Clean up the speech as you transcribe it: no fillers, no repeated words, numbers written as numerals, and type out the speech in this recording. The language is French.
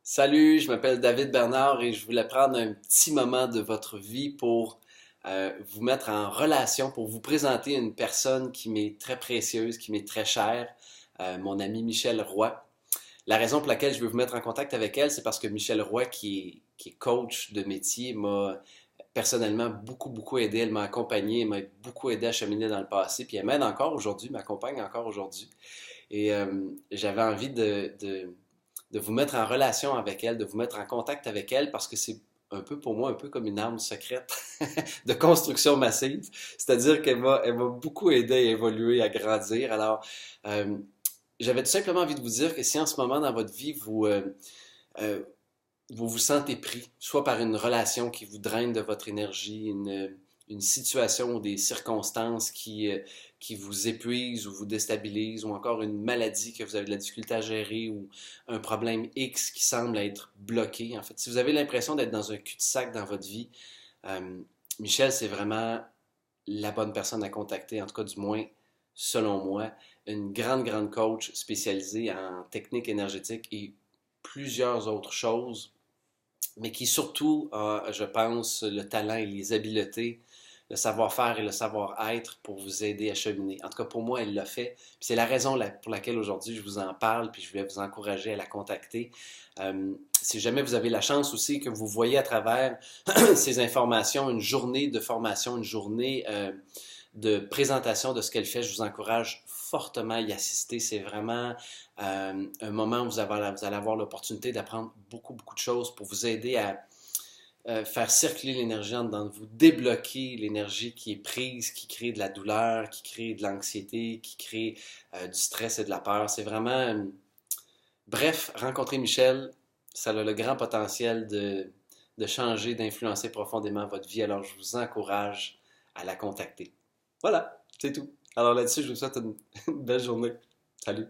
Salut, je m'appelle David Bernard et je voulais prendre un petit moment de votre vie pour vous mettre en relation, pour vous présenter une personne qui m'est très précieuse, qui m'est très chère, mon amie Michelle Roy. La raison pour laquelle je veux vous mettre en contact avec elle, c'est parce que Michelle Roy, qui est coach de métier, m'a personnellement beaucoup aidé. Elle m'a accompagné, elle m'a beaucoup aidé à cheminer dans le passé, puis elle m'aide encore aujourd'hui, m'accompagne encore aujourd'hui. Et j'avais envie de vous mettre en relation avec elle, de vous mettre en contact avec elle, parce que c'est un peu pour moi, un peu comme une arme secrète de construction massive. C'est-à-dire qu'elle m'a beaucoup aidé à évoluer, à grandir. Alors, euh, j'avais tout simplement envie de vous dire que si en ce moment dans votre vie, euh, vous vous sentez pris, soit par une relation qui vous draine de votre énergie, une situation ou des circonstances qui vous épuisent ou vous déstabilisent, ou encore une maladie que vous avez de la difficulté à gérer, ou un problème X qui semble être bloqué. En fait, si vous avez l'impression d'être dans un cul-de-sac dans votre vie, euh, Michel, c'est vraiment la bonne personne à contacter, en tout cas du moins selon moi. Une grande coach spécialisée en technique énergétique et plusieurs autres choses, mais qui surtout a, je pense, le talent et les habiletés, le savoir-faire et le savoir-être pour vous aider à cheminer. En tout cas, pour moi, elle l'a fait. C'est la raison pour laquelle aujourd'hui je vous en parle, puis je vais vous encourager à la contacter. Si jamais vous avez la chance aussi que vous voyez à travers ces informations une journée de formation, une journée de présentation de ce qu'elle fait, je vous encourage fortement à y assister. C'est vraiment un moment où vous allez avoir l'opportunité d'apprendre beaucoup de choses pour vous aider à faire circuler l'énergie en dedans de vous, débloquer l'énergie qui est prise, qui crée de la douleur, qui crée de l'anxiété, qui crée du stress et de la peur. C'est vraiment... bref, rencontrer Michel, ça a le grand potentiel de changer, d'influencer profondément votre vie. Alors, je vous encourage à la contacter. Voilà, c'est tout. Alors là-dessus, je vous souhaite une belle journée. Salut.